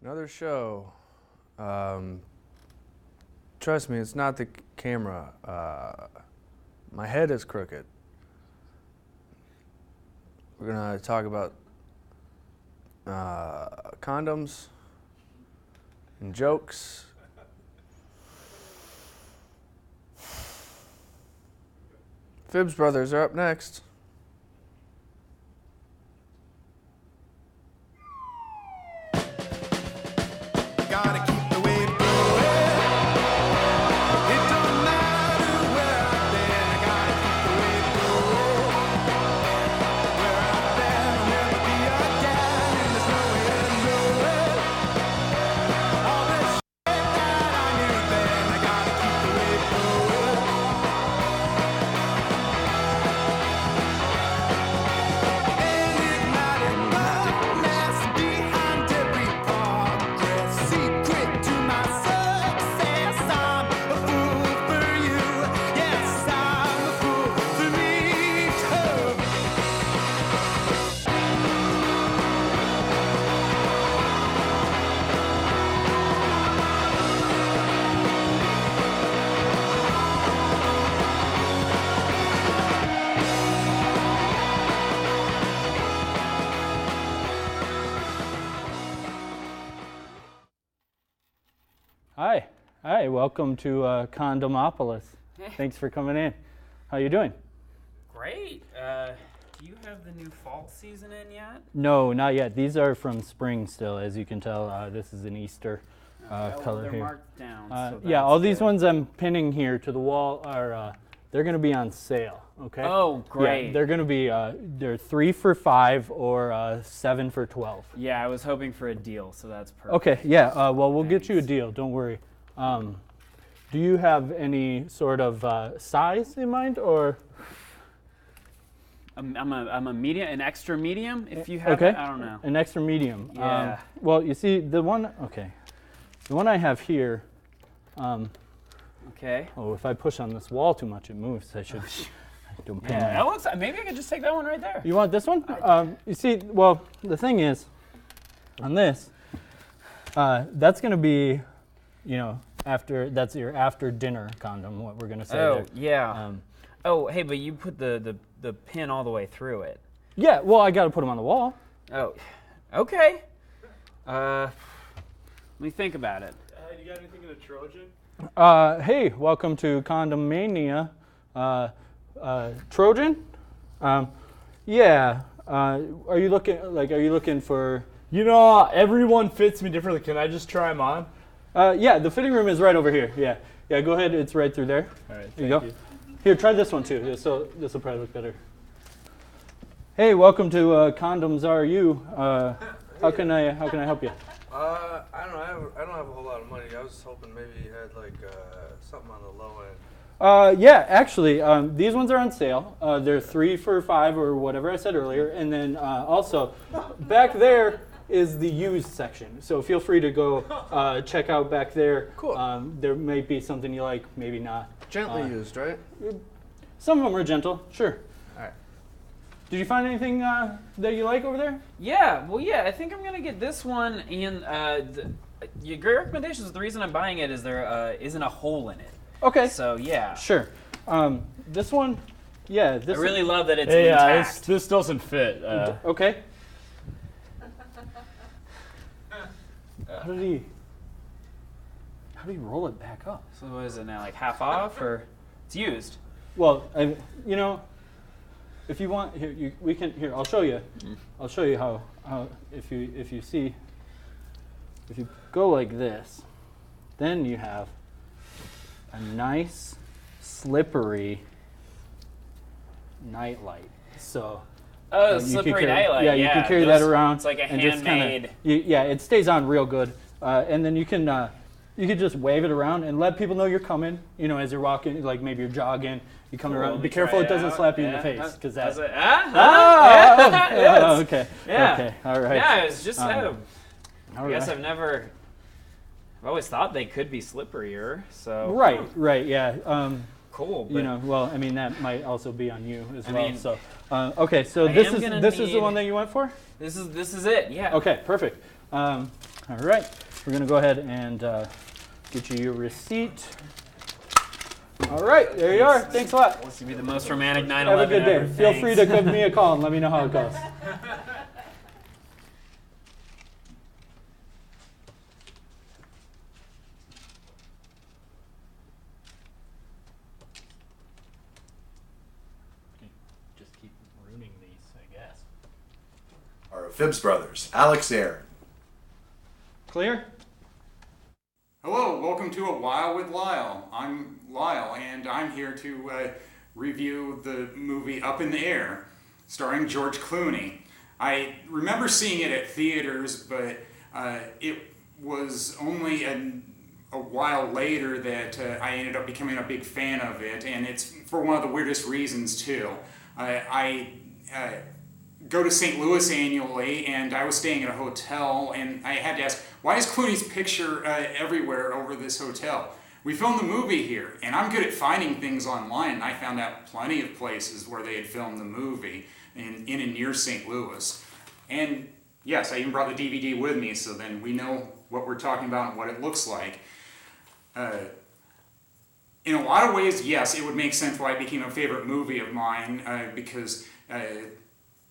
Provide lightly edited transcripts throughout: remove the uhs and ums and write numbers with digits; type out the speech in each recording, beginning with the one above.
Another show. Trust me, it's not the camera. My head is crooked. We're gonna talk about condoms and jokes. Fibs brothers are up next. Gotta keep the wave going. It don't matter where I've been. I gotta keep the wave going. Where I've been, I'll never be again. And there's no way to know it. All the shit that I knew then. I gotta keep the wave going. Enigmatic madness behind every progress. Secret to my success. I'm a fool for you. Yes, I'm a fool for me too. Hi, welcome to Condomopolis. Thanks for coming in. How you doing? Great. Do you have the new fall season in yet? No, not yet. These are from spring still, as you can tell. This is an Easter Well, color they're here. marked down. So Yeah, that's all these good. ones I'm pinning here to the wall are they're going to be on sale. Okay. Oh, great. Yeah, they're going to be they're 3 for $5 or 7 for $12. Yeah, I was hoping for a deal, so that's perfect. Okay. Yeah. Well, we'll get you a Thanks. deal. Don't worry. Do you have any sort of size in mind, or? I'm a medium, an extra medium. If you have Okay. it, I don't know. An extra medium. Yeah. Well, you see, the one I have here. Okay. Oh, if I push on this wall too much, it moves. I should. Don't pin Yeah, my- that looks. Maybe I could just take that one right there. You want this one? You see, well, the thing is, on this, that's going to be, that's your after dinner condom. What we're going to say. Oh, there. yeah. Oh, hey, but you put the pin all the way through it. Yeah. Well, I got to put them on the wall. Oh, okay. Let me think about it. You got anything in a Trojan? Hey, welcome to Condom Mania. Trojan? Yeah. Are you looking for? You know, everyone fits me differently. Can I just try them on? Yeah, the fitting room is right over here. Yeah. Yeah, go ahead. It's right through there. All right, Here thank you go. you. Here, try this one too. This will probably look better. Hey, welcome to Condoms Are You. How can I help you? I don't know. I don't have a whole lot of money. I was hoping maybe you had like something on the low end. Yeah, actually, these ones are on sale. They're 3 for $5 or whatever I said earlier. And then also, back there is the used section. So feel free to go check out back there. Cool. There may be something you like, maybe not. Gently used, right? Some of them are gentle, sure. All right. Did you find anything that you like over there? Yeah, well, yeah, I think I'm gonna get this one. And your great recommendations. The reason I'm buying it is there isn't a hole in it. Okay. So yeah, Sure. This one, yeah. This I really love that it's Hey, intact. this doesn't fit. Okay. How did he roll it back up? So what is it now? Like half off, or it's used? Well, if you want, here. I'll show you. I'll show you how if you go like this, then you have a nice slippery nightlight. So. Oh, you could slippery carry- nightlight. Yeah, you can carry that around. It's like a and just kinda- handmade. yeah, it stays on real good. And then you can just wave it around and let people know you're coming. As you're walking, like maybe you're jogging, you come Cool, around. let Be me careful try it doesn't out. slap you in Yeah. the face, because Does that. it? Oh, Yes. okay. Yeah. Okay. All right. Yeah, it's just. All I guess right. I've always thought they could be slipperier. So. Right. Yeah. Cool. You know, well, I mean, that might also be on you as I well. mean, So, okay, so I this am is gonna this is the need- one that you went for? This is it. Yeah. Okay, perfect. All right, we're gonna go ahead and get you your receipt. All right, there you are. Thanks a lot. This would be the most romantic 9/11 Have a good day. ever. Feel free to give me a call and let me know how it goes. Just keep ruining these, I guess. Our Fibs brothers, Alex, Aaron. Clear? Hello, welcome to A While with Lyle. I'm Lyle, and I'm here to review the movie Up in the Air, starring George Clooney. I remember seeing it at theaters, but it was only a while later that I ended up becoming a big fan of it, and it's for one of the weirdest reasons, too. I go to St. Louis annually, and I was staying at a hotel, and I had to ask, why is Clooney's picture everywhere over this hotel? We filmed the movie here, and I'm good at finding things online, and I found out plenty of places where they had filmed the movie in and near St. Louis. And yes, I even brought the DVD with me, so then we know what we're talking about and what it looks like. In a lot of ways, yes, it would make sense why it became a favorite movie of mine, because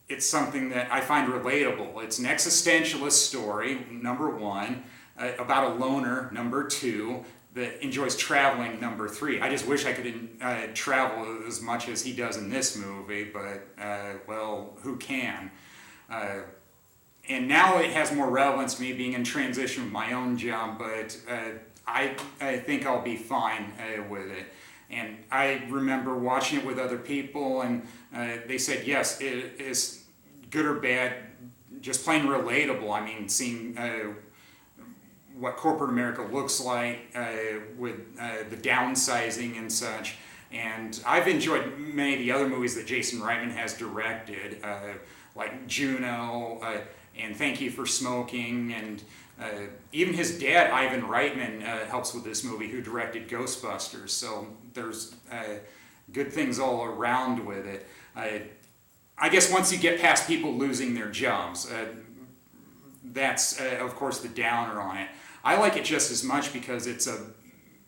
it's something that I find relatable. It's an existentialist story, number one, about a loner, number two, that enjoys traveling, number three. I just wish I could travel as much as he does in this movie, but, well, who can? And now it has more relevance to me being in transition with my own job, but I think I'll be fine with it. And I remember watching it with other people, and they said, yes, it is good or bad, just plain relatable. I mean, seeing what corporate America looks like with the downsizing and such. And I've enjoyed many of the other movies that Jason Reitman has directed, like Juno, and Thank You for Smoking, and even his dad, Ivan Reitman, helps with this movie, who directed Ghostbusters. So there's good things all around with it. I guess once you get past people losing their jobs, that's, of course, the downer on it. I like it just as much because it's a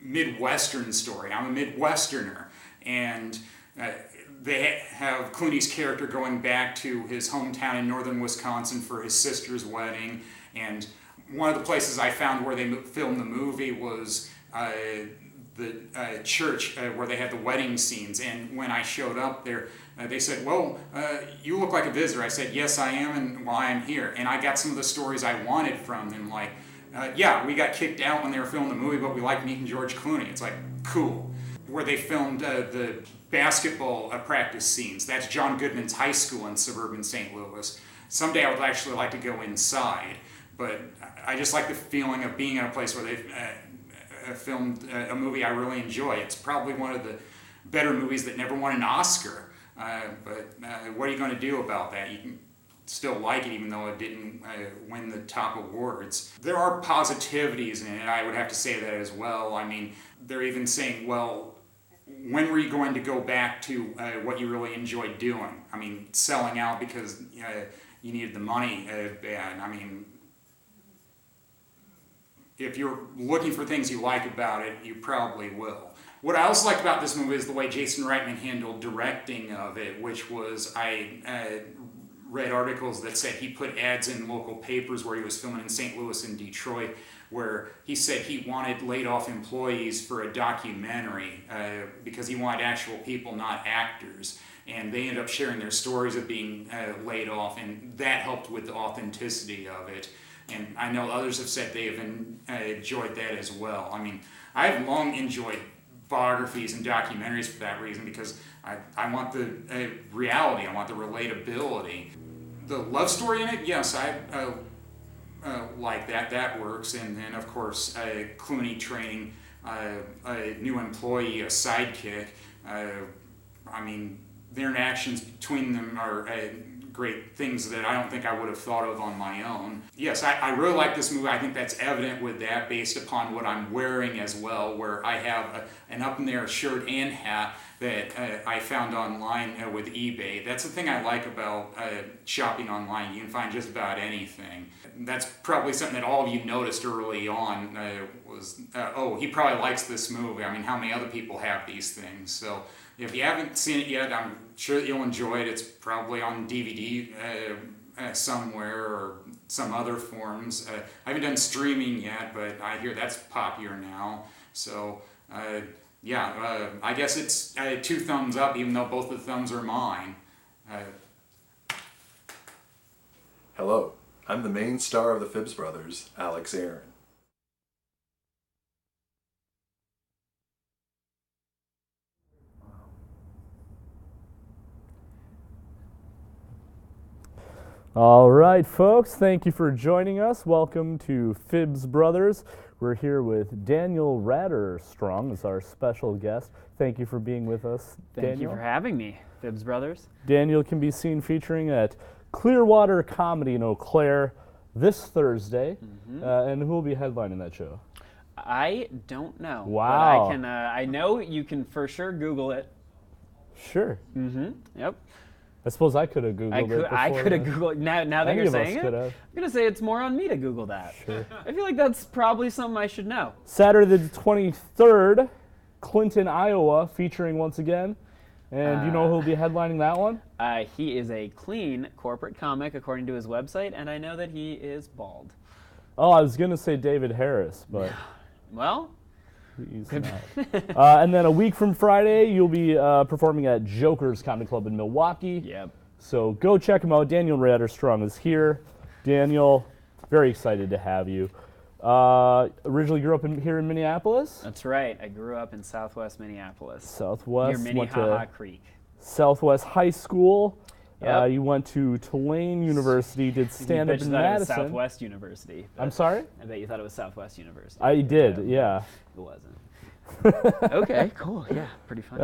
Midwestern story. I'm a Midwesterner, and they have Clooney's character going back to his hometown in northern Wisconsin for his sister's wedding, and one of the places I found where they filmed the movie was the church where they had the wedding scenes. And when I showed up there, they said, well, you look like a visitor. I said, yes, I am, and well, I am here. And I got some of the stories I wanted from them, like, yeah, we got kicked out when they were filming the movie, but we like meeting George Clooney. It's like, cool. Where they filmed the basketball practice scenes. That's John Goodman's high school in suburban St. Louis. Someday I would actually like to go inside, but I just like the feeling of being in a place where they've filmed a movie I really enjoy. It's probably one of the better movies that never won an Oscar, but what are you going to do about that? You can still like it even though it didn't win the top awards. There are positivities in it, I would have to say that as well. I mean, they're even saying, well, when were you going to go back to what you really enjoyed doing? I mean, selling out because you needed the money bad. I mean, if you're looking for things you like about it, you probably will. What I also liked about this movie is the way Jason Reitman handled directing of it, which was, I read articles that said he put ads in local papers where he was filming in St. Louis and Detroit, where he said he wanted laid off employees for a documentary because he wanted actual people, not actors. And they ended up sharing their stories of being laid off, and that helped with the authenticity of it. And I know others have said they have enjoyed that as well. I mean, I've long enjoyed biographies and documentaries for that reason, because I want the reality, I want the relatability. The love story in it, yes, I like that. That works. And then, of course, Clooney training a new employee, a sidekick. I mean, their interactions between them are great things that I don't think I would have thought of on my own. Yes, I really like this movie. I think that's evident with that based upon what I'm wearing as well, where I have an up-in-the-air shirt and hat that I found online with eBay. That's the thing I like about shopping online. You can find just about anything. That's probably something that all of you noticed early on was, oh, he probably likes this movie. I mean, how many other people have these things? So if you haven't seen it yet, I'm sure that you'll enjoy it. It's probably on DVD somewhere or some other forms. I haven't done streaming yet, but I hear that's popular now. So yeah, I guess it's 2 thumbs up, even though both the thumbs are mine. Hello, I'm the main star of the Fibs Brothers, Alex Aaron. All right, folks, thank you for joining us. Welcome to Fibs Brothers. We're here with Daniel Raderstrong as our special guest. Thank you for being with us, Daniel. Thank you for having me, Fibs Brothers. Daniel can be seen featuring at Clearwater Comedy in Eau Claire this Thursday. And who will be headlining that show? I don't know. Wow. But I can. I know you can for sure Google it. Sure. Yep. I suppose I could have Googled it before. I could have then. Googled it. Now that Any you're of us saying it, could have. I'm going to say it's more on me to Google that. Sure. I feel like that's probably something I should know. Saturday the 23rd, Clinton, Iowa, featuring once again. And you know who'll be headlining that one? He is a clean corporate comic, according to his website, and I know that he is bald. Oh, I was going to say David Harris, but Well, he's not. And then a week from Friday, you'll be performing at Joker's Comedy Club in Milwaukee. yep. So go check him out. Daniel Raderstrong is here. Daniel, very excited to have you. Originally grew up here in Minneapolis. That's right. I grew up in Southwest Minneapolis, Southwest. near Went Minnehaha to Creek. Southwest High School. Yep. You went to Tulane University, did stand-up You in thought it was Madison. Southwest University. I'm sorry? I bet you thought it was Southwest University. I did, yeah. It wasn't. Okay, cool. Yeah, pretty fun.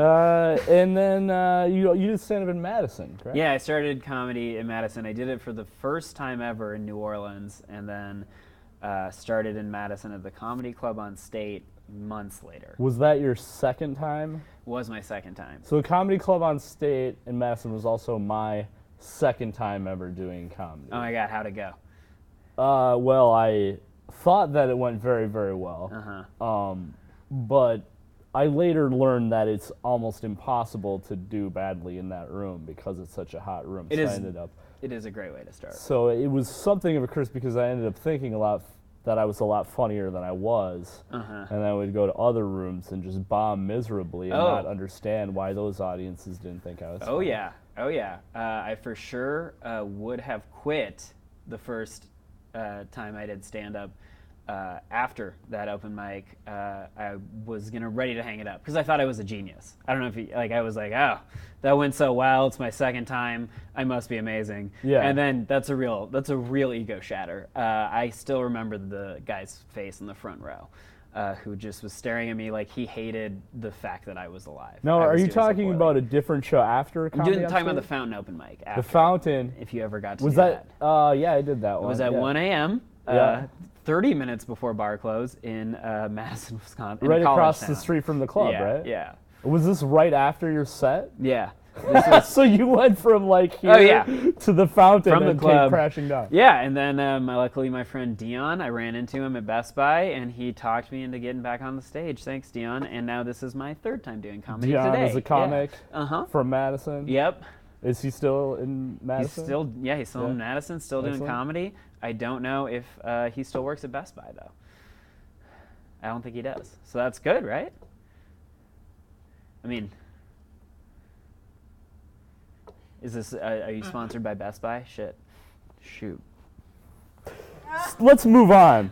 And then you did stand-up in Madison, correct? Yeah, I started comedy in Madison. I did it for the first time ever in New Orleans, and then started in Madison at the Comedy Club on State months later. Was that your second time? Was my second time. So the Comedy Club on State in Madison was also my second time ever doing comedy. Oh my God, how'd it go? Well, I thought that it went very, very well. But I later learned that it's almost impossible to do badly in that room because it's such a hot room. It so is. I ended up. It is a great way to start. So it was something of a curse because I ended up thinking that I was a lot funnier than I was, and I would go to other rooms and just bomb miserably and not understand why those audiences didn't think I was funny. Oh yeah. I for sure would have quit the first time I did stand-up. After that open mic, I was ready to hang it up because I thought I was a genius. I don't know if I was like, oh, that went so well. It's my second time. I must be amazing. Yeah. And then that's a real ego shatter. I still remember the guy's face in the front row, who just was staring at me like he hated the fact that I was alive. Now, I are was you doing so talking poorly. about a different show after I'm Comedy on talking about the Stage? Fountain open mic. The After, Fountain. if you ever got to Was do that? Yeah, I did that one. it was at yeah. 1 a.m. Yeah. 30 minutes before bar close in Madison, Wisconsin. Right in a across college the town. street from the club, Yeah, right? Yeah. Was this right after your set? Yeah. So you went from like here Oh, yeah. to the Fountain From the and came club. crashing down. Yeah, and then luckily my friend Dion, I ran into him at Best Buy, and he talked me into getting back on the stage. Thanks, Dion. And now this is my third time doing comedy Dion today. is a comic Yeah. from Madison. Yep. Is he still in Madison? He's still in Madison, still doing Excellent. comedy. I don't know if he still works at Best Buy, though. I don't think he does. So that's good, right? I mean, is this, are you sponsored by Best Buy? Shit. Shoot. Let's move on.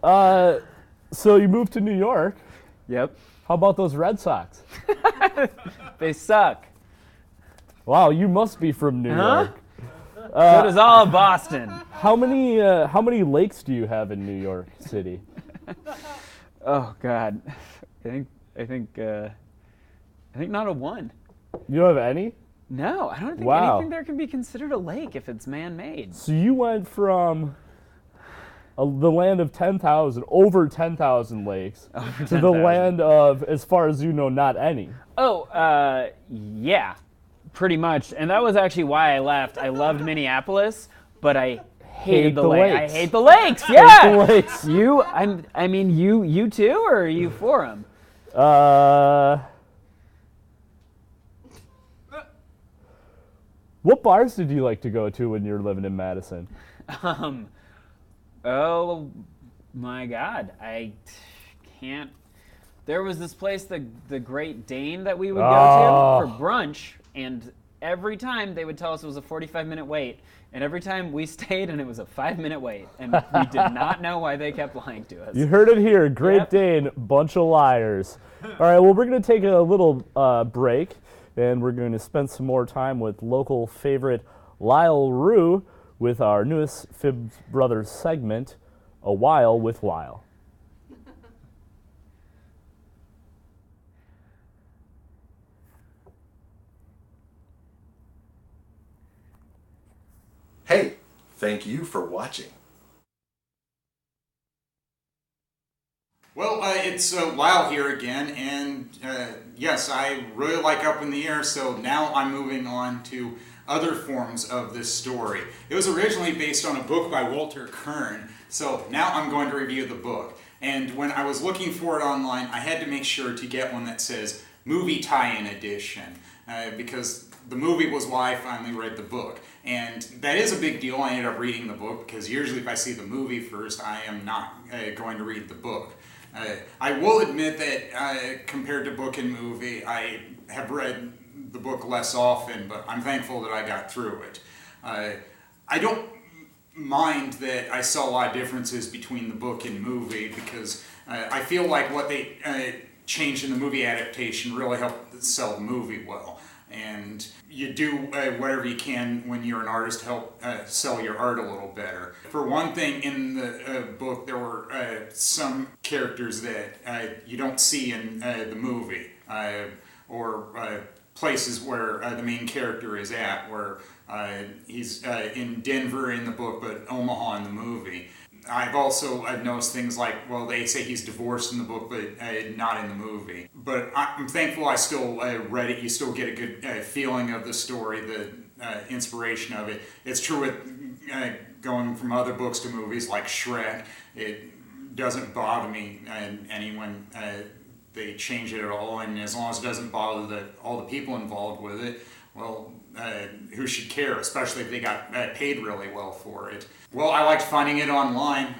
So you moved to New York. Yep. How about those Red Sox? They suck. Wow, you must be from New Huh? York. So does all of Boston. How many lakes do you have in New York City? Oh God. I think not a one. You don't have any? No, I don't think Wow. anything there can be considered a lake if it's man-made. So you went from the land of over 10,000 lakes, to the 10,000. land of, as far as you know, not any. Oh, yeah, pretty much. And that was actually why I left. I loved Minneapolis, but I hated the lake. I lakes. hate the lakes. Yeah. the lakes. You too, or are you for them? What bars did you like to go to when you were living in Madison? Oh my God, I can't. There was this place, the Great Dane, that we would go to for brunch, and every time they would tell us it was a 45-minute wait, and every time we stayed and it was a 5-minute wait, and we did not know why they kept lying to us. You heard it here, Great Yep. Dane, bunch of liars. All right, well, we're going to take a little break, and we're going to spend some more time with local favorite Lyle Rue with our newest Fibs Brothers segment, A While with Lyle. Hey, thank you for watching. Well, it's Lyle here again, and yes, I really like Up in the Air, so now I'm moving on to other forms of this story. It was originally based on a book by Walter Kern, so now I'm going to review the book. And when I was looking for it online, I had to make sure to get one that says Movie Tie-In Edition, because the movie was why I finally read the book. And that is a big deal. I ended up reading the book, because usually if I see the movie first, I am not going to read the book. I will admit that compared to book and movie, I have read the book less often, but I'm thankful that I got through it. I don't mind that I saw a lot of differences between the book and movie, because I feel like what they changed in the movie adaptation really helped sell the movie well. And you do whatever you can when you're an artist to help sell your art a little better. For one thing, in the book, there were some characters that you don't see in the movie, or places where the main character is at, where he's in Denver in the book, but Omaha in the movie. I've noticed things like, well, they say he's divorced in the book, but not in the movie. But I'm thankful I still read it. You still get a good feeling of the story, the inspiration of it. It's true with going from other books to movies like Shrek. It doesn't bother me any when they change it at all, and as long as it doesn't bother all the people involved with it, well, who should care, especially if they got paid really well for it. Well, I liked finding it online.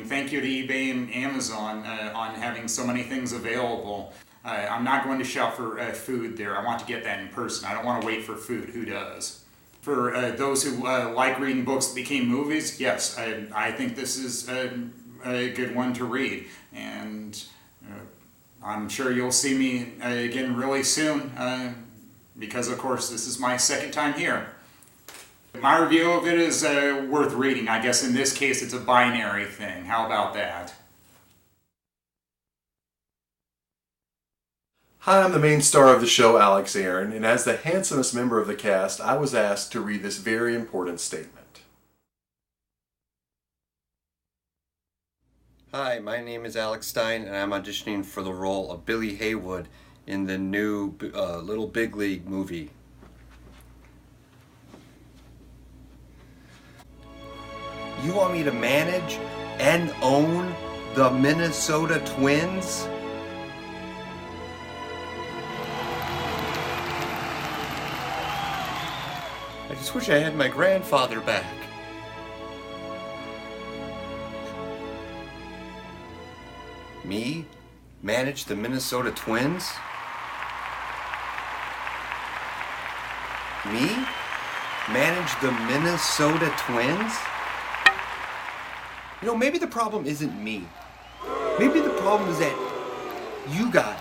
Thank you to eBay and Amazon on having so many things available. I'm not going to shop for food there. I want to get that in person. I don't want to wait for food. Who does? For those who like reading books that became movies, yes, I think this is a good one to read. And I'm sure you'll see me again really soon, because of course this is my second time here. My review of it is worth reading. I guess in this case it's a binary thing. How about that? Hi, I'm the main star of the show, Alex Aaron, and as the handsomest member of the cast, I was asked to read this very important statement. Hi, my name is Alex Stein, and I'm auditioning for the role of Billy Haywood in the new Little Big League movie. You want me to manage and own the Minnesota Twins? I just wish I had my grandfather back. Me? Manage the Minnesota Twins? Me? Manage the Minnesota Twins? You know, maybe the problem isn't me. Maybe the problem is that you guys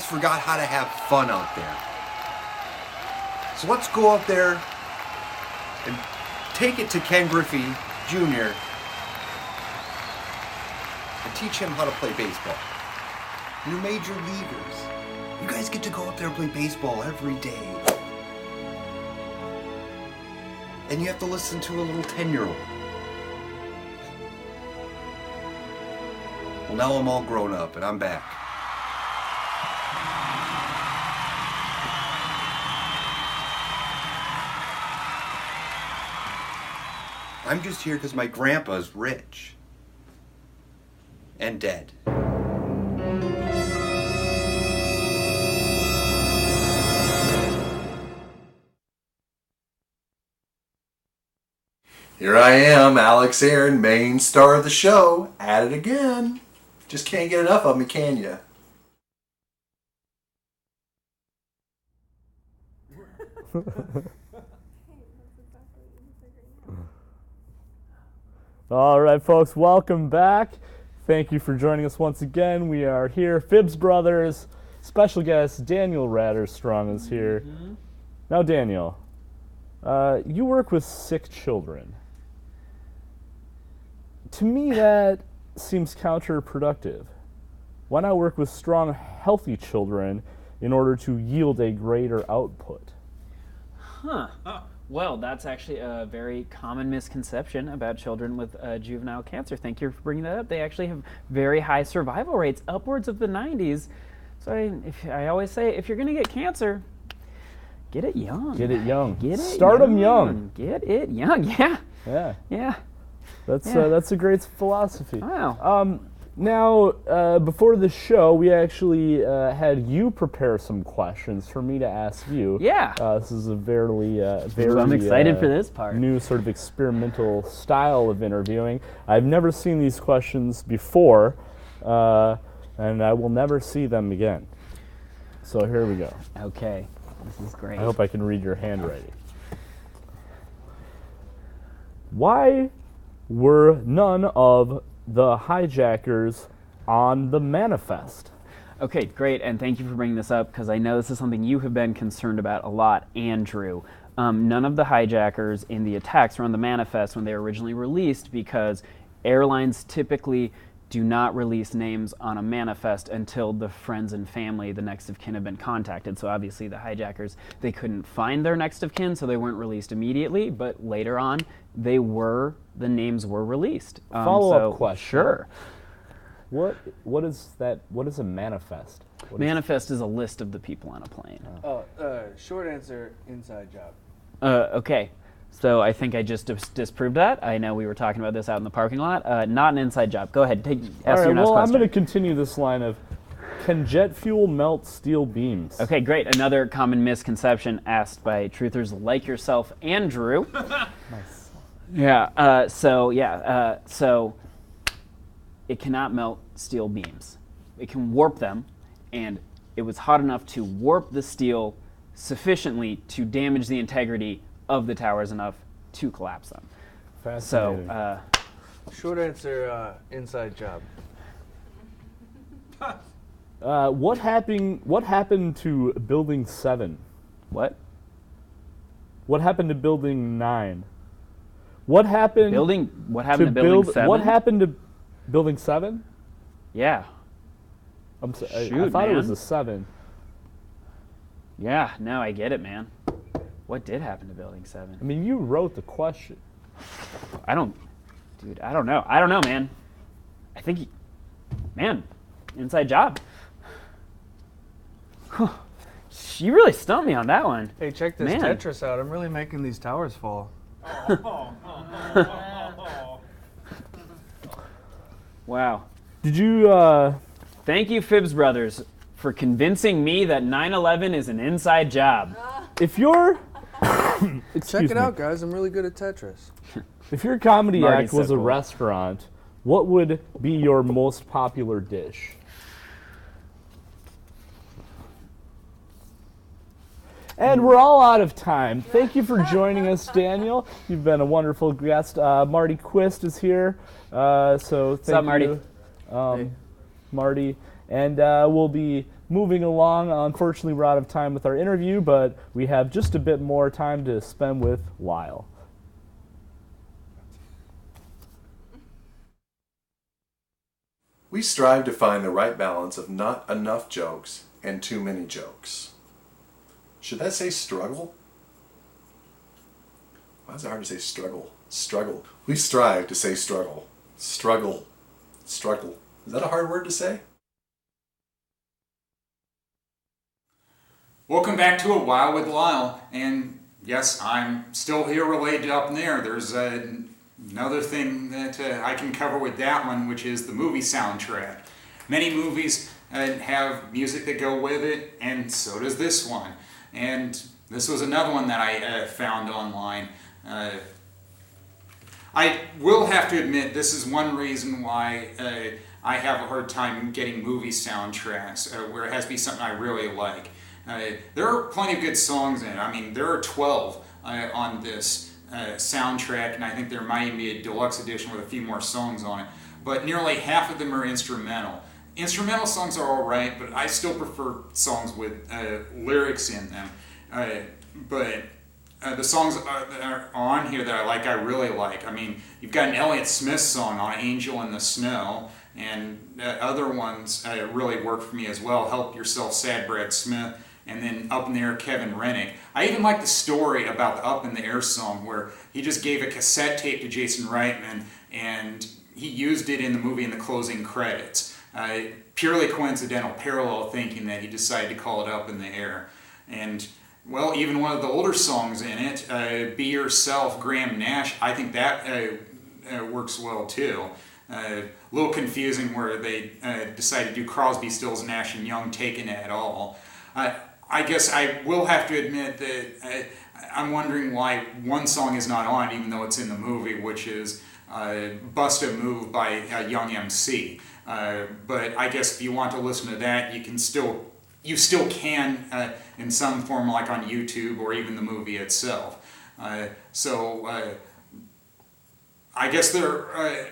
forgot how to have fun out there. So let's go out there and take it to Ken Griffey Jr. and teach him how to play baseball. You major leaguers. You guys get to go up there and play baseball every day. And you have to listen to a little 10-year-old. Well, now I'm all grown up and I'm back. I'm just here because my grandpa's rich. And dead. Here I am, Alex Aaron, main star of the show, at it again. Just can't get enough of me, can ya? All right, folks, welcome back. Thank you for joining us once again. We are here, Fibs Brothers. Special guest Daniel Raderstrong is here. Now, Daniel, you work with sick children. To me, that seems counterproductive. Why not work with strong, healthy children in order to yield a greater output? Huh. Well, that's actually a very common misconception about children with juvenile cancer. Thank you for bringing that up. They actually have very high survival rates, upwards of the 90s. So I always say, if you're going to get cancer, get it young. Get it young. Get it Start them young. Get it young. Yeah. Yeah. Yeah. That's a great philosophy. Wow. Now, before the show, we actually had you prepare some questions for me to ask you. Yeah. This is a very I'm excited for this part. New sort of experimental style of interviewing. I've never seen these questions before, and I will never see them again. So here we go. Okay. This is great. I hope I can read your handwriting. Why were none of the hijackers on the manifest? Okay, great, and thank you for bringing this up, because I know this is something you have been concerned about a lot, Andrew. None of the hijackers in the attacks were on the manifest when they were originally released, because airlines typically do not release names on a manifest until the friends and family, the next of kin, have been contacted. So obviously the hijackers, they couldn't find their next of kin, so they weren't released immediately, but later on, the names were released. Follow-up question. Sure. What is that? What is a manifest? Manifest is a list of the people on a plane. Short answer, inside job. Okay. So I think I just disproved that. I know we were talking about this out in the parking lot. Not an inside job. Go ahead. Ask your next question. I'm going to continue this line of, can jet fuel melt steel beams? Okay, great. Another common misconception asked by truthers like yourself, Andrew. Nice. Yeah. So it cannot melt steel beams. It can warp them, and it was hot enough to warp the steel sufficiently to damage the integrity of the towers enough to collapse them. Fascinating. So, Short answer, inside job. What happened to Building 7? what? What happened to Building 9? What happened What happened to Building 7? What happened to Building 7? Yeah. I Shoot, thought it was man. a 7. Yeah, no, I get it, man. What did happen to Building 7? I mean, you wrote the question. I don't know. I don't know, man. I think, inside job. You really stumped me on that one. Hey, check this Man. Tetris out. I'm really making these towers fall. Wow. Did you, Thank you, Fibs Brothers, for convincing me that 9/11 is an inside job. if you're, Check it out, guys. I'm really good at Tetris. if your comedy Marty's act was so a cool. restaurant, what would be your most popular dish? And we're all out of time. Thank you for joining us, Daniel. You've been a wonderful guest. Marty Quist is here. So thank up, Marty? you, Hey. Marty. And we'll be moving along. Unfortunately, we're out of time with our interview, but we have just a bit more time to spend with Lyle. We strive to find the right balance of not enough jokes and too many jokes. Should that say struggle? Why is it hard to say struggle? Struggle. We strive to say struggle. Struggle. Struggle. Is that a hard word to say? Welcome back to A While with Lyle, and yes, I'm still here related up there. There's another thing that I can cover with that one, which is the movie soundtrack. Many movies have music that go with it, and so does this one. And this was another one that I found online. I will have to admit, this is one reason why I have a hard time getting movie soundtracks, where it has to be something I really like. There are plenty of good songs in it. I mean, there are 12 on this soundtrack, and I think there might even be a deluxe edition with a few more songs on it. But nearly half of them are instrumental. Instrumental songs are alright, but I still prefer songs with lyrics in them. But the songs that are on here that I really like. I mean, you've got an Elliott Smith song on Angel in the Snow, and other ones really work for me as well. Help Yourself, Sad Brad Smith, and then Up in the Air, Kevin Rennick. I even like the story about the Up in the Air song, where he just gave a cassette tape to Jason Reitman, and he used it in the movie in the closing credits. Purely coincidental, parallel thinking that he decided to call it Up in the Air. And, well, even one of the older songs in it, Be Yourself, Graham Nash, I think that works well too. A little confusing where they decided to do Crosby, Stills, Nash and Young Taken et al. I guess I will have to admit that I'm wondering why one song is not on, even though it's in the movie, which is Bust a Move by Young MC. But I guess if you want to listen to that, you still can in some form, like on YouTube or even the movie itself. So I guess there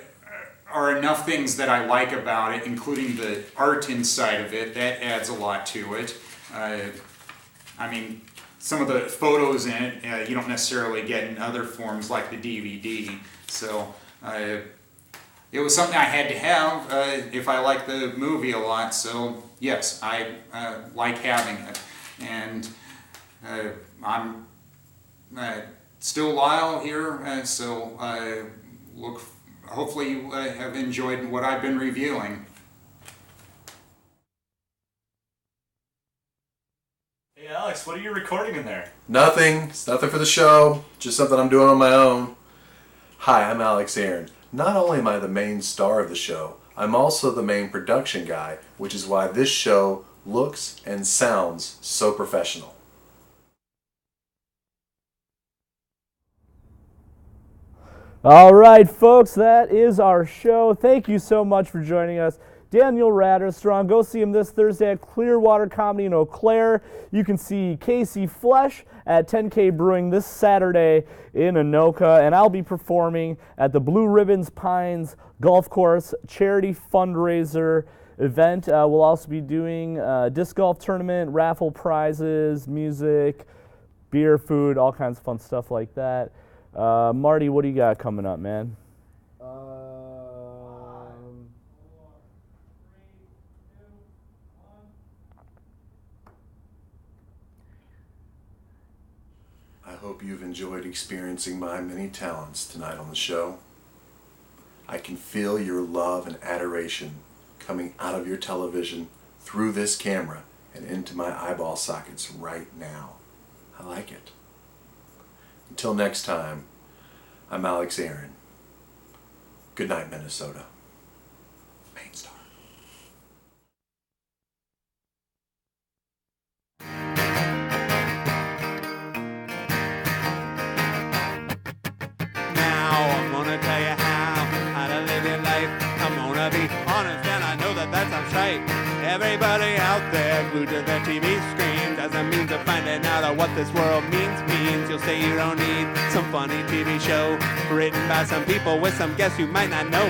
are enough things that I like about it, including the art inside of it. That adds a lot to it. I mean, some of the photos in it you don't necessarily get in other forms like the DVD. So it was something I had to have if I like the movie a lot. So yes, I like having it. And I'm still Lyle here, so hopefully you have enjoyed what I've been reviewing. Hey Alex, what are you recording in there? Nothing. It's nothing for the show. Just something I'm doing on my own. Hi, I'm Alex Aaron. Not only am I the main star of the show, I'm also the main production guy, which is why this show looks and sounds so professional. All right, folks, that is our show. Thank you so much for joining us. Daniel Raderstrong. Go see him this Thursday at Clearwater Comedy in Eau Claire. You can see Casey Flesh at 10K Brewing this Saturday in Anoka. And I'll be performing at the Blue Ribbons Pines Golf Course charity fundraiser event. We'll also be doing a disc golf tournament, raffle prizes, music, beer, food, all kinds of fun stuff like that. Marty, what do you got coming up, man? I hope you've enjoyed experiencing my many talents tonight on the show. I can feel your love and adoration coming out of your television through this camera and into my eyeball sockets right now. I like it. Until next time, I'm Alex Aaron. Good night, Minnesota. Main Star. Now I'm gonna tell you how to live your life. I'm gonna be honest and I know that sounds right. Everybody out there glued to their TV screen doesn't mean to finding out what this world means. You'll say you don't need some funny TV show written by some people with some guests you might not know.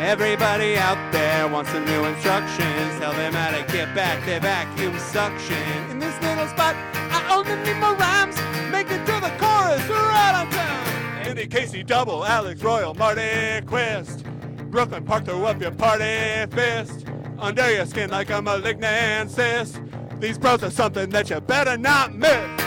Everybody out there wants some new instructions. Tell them how to get back their vacuum suction. In this little spot, I only need more rhymes. Make it to the chorus right on time. Andy, Casey, Double, Alex, Royal, Marty, Quist. Brooklyn Park, throw up your party fist. Under your skin like a malignant cyst. These bros are something that you better not miss.